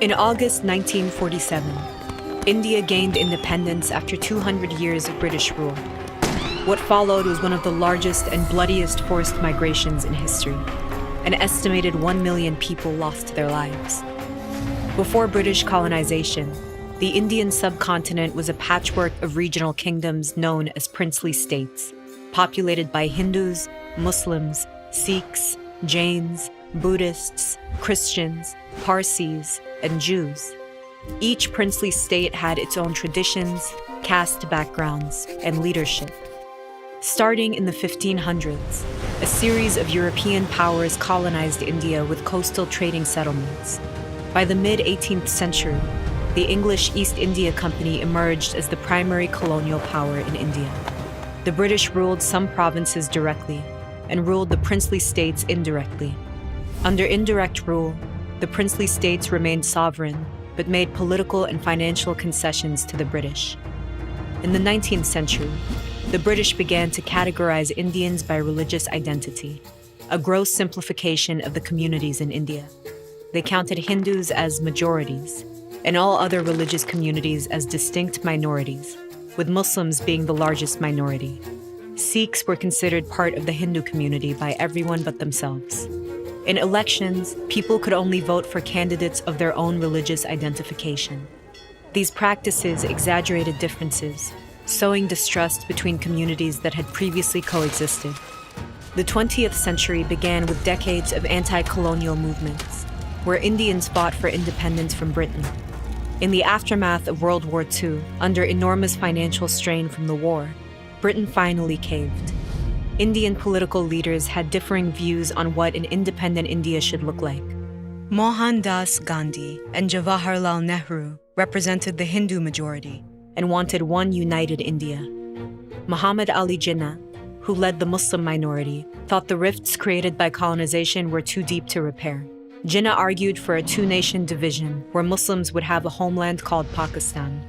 In August 1947, India gained independence after 200 years of British rule. What followed was one of the largest and bloodiest forced migrations in history. An estimated 1 million people lost their lives. Before British colonization, the Indian subcontinent was a patchwork of regional kingdoms known as princely states, populated by Hindus, Muslims, Sikhs, Jains, Buddhists, Christians, Parsis, and Jews. Each princely state had its own traditions, caste backgrounds, and leadership. Starting in the 1500s, a series of European powers colonized India with coastal trading settlements. By the mid-18th century, the English East India Company emerged as the primary colonial power in India. The British ruled some provinces directly and ruled the princely states indirectly. Under indirect rule, the princely states remained sovereign but made political and financial concessions to the British. In the 19th century, the British began to categorize Indians by religious identity, a gross simplification of the communities in India. They counted Hindus as majorities and all other religious communities as distinct minorities, with Muslims being the largest minority. Sikhs were considered part of the Hindu community by everyone but themselves. In elections, people could only vote for candidates of their own religious identification. These practices exaggerated differences, sowing distrust between communities that had previously coexisted. The 20th century began with decades of anti-colonial movements, where Indians fought for independence from Britain. In the aftermath of World War II, under enormous financial strain from the war, Britain finally caved. Indian political leaders had differing views on what an independent India should look like. Mohandas Gandhi and Jawaharlal Nehru represented the Hindu majority and wanted one united India. Muhammad Ali Jinnah, who led the Muslim minority, thought the rifts created by colonization were too deep to repair. Jinnah argued for a two-nation division where Muslims would have a homeland called Pakistan.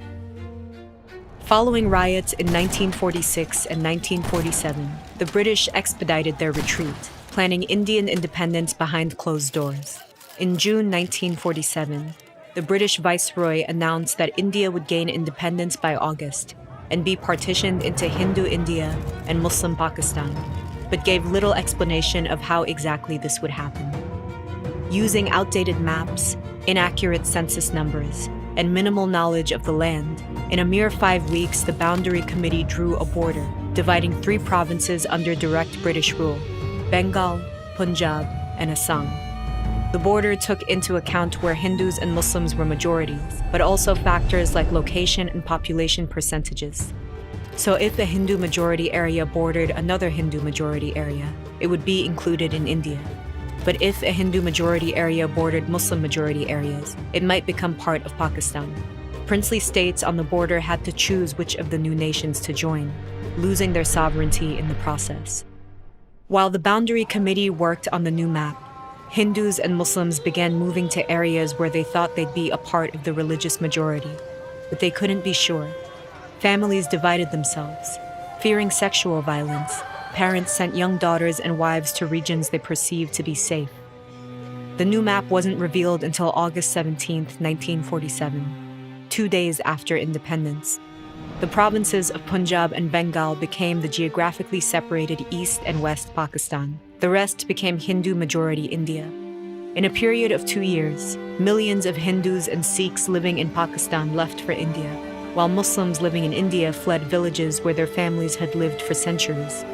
Following riots in 1946 and 1947, the British expedited their retreat, planning Indian independence behind closed doors. In June 1947, the British Viceroy announced that India would gain independence by August and be partitioned into Hindu India and Muslim Pakistan, but gave little explanation of how exactly this would happen. Using outdated maps, inaccurate census numbers, and minimal knowledge of the land, in a mere 5 weeks, the Boundary Committee drew a border, dividing 3 provinces under direct British rule: Bengal, Punjab, and Assam. The border took into account where Hindus and Muslims were majorities, but also factors like location and population percentages. So if a Hindu majority area bordered another Hindu majority area, it would be included in India. But if a Hindu majority area bordered Muslim majority areas, it might become part of Pakistan. Princely states on the border had to choose which of the new nations to join, losing their sovereignty in the process. While the Boundary Committee worked on the new map, Hindus and Muslims began moving to areas where they thought they'd be a part of the religious majority, but they couldn't be sure. Families divided themselves. Fearing sexual violence, parents sent young daughters and wives to regions they perceived to be safe. The new map wasn't revealed until August 17, 1947, 2 days after independence. The provinces of Punjab and Bengal became the geographically separated East and West Pakistan. The rest became Hindu-majority India. In a period of 2 years, millions of Hindus and Sikhs living in Pakistan left for India, while Muslims living in India fled villages where their families had lived for centuries.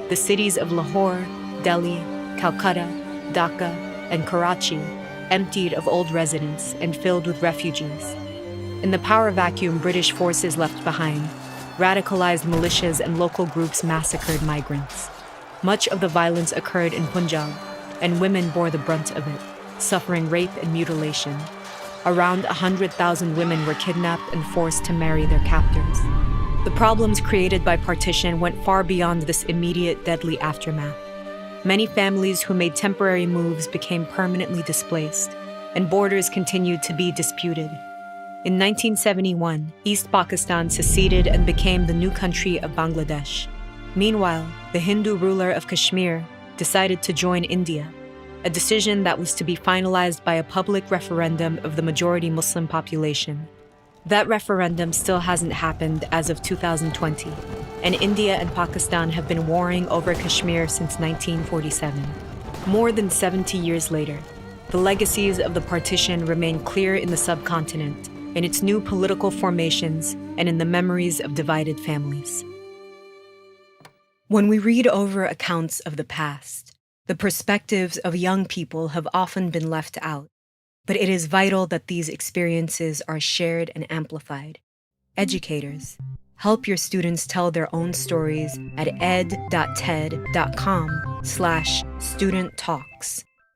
The cities of Lahore, Delhi, Calcutta, Dhaka, and Karachi emptied of old residents and filled with refugees. In the power vacuum British forces left behind, radicalized militias and local groups massacred migrants. Much of the violence occurred in Punjab, and women bore the brunt of it, suffering rape and mutilation. Around 100,000 women were kidnapped and forced to marry their captors. The problems created by partition went far beyond this immediate deadly aftermath. Many families who made temporary moves became permanently displaced, and borders continued to be disputed. In 1971, East Pakistan seceded and became the new country of Bangladesh. Meanwhile, the Hindu ruler of Kashmir decided to join India. a decision that was to be finalized by a public referendum of the majority Muslim population. That referendum still hasn't happened as of 2020, and India and Pakistan have been warring over Kashmir since 1947. More than 70 years later, the legacies of the partition remain clear in the subcontinent, in its new political formations, and in the memories of divided families. When we read over accounts of the past, the perspectives of young people have often been left out, but it is vital that these experiences are shared and amplified. Educators, help your students tell their own stories at ed.ted.com/studenttalks.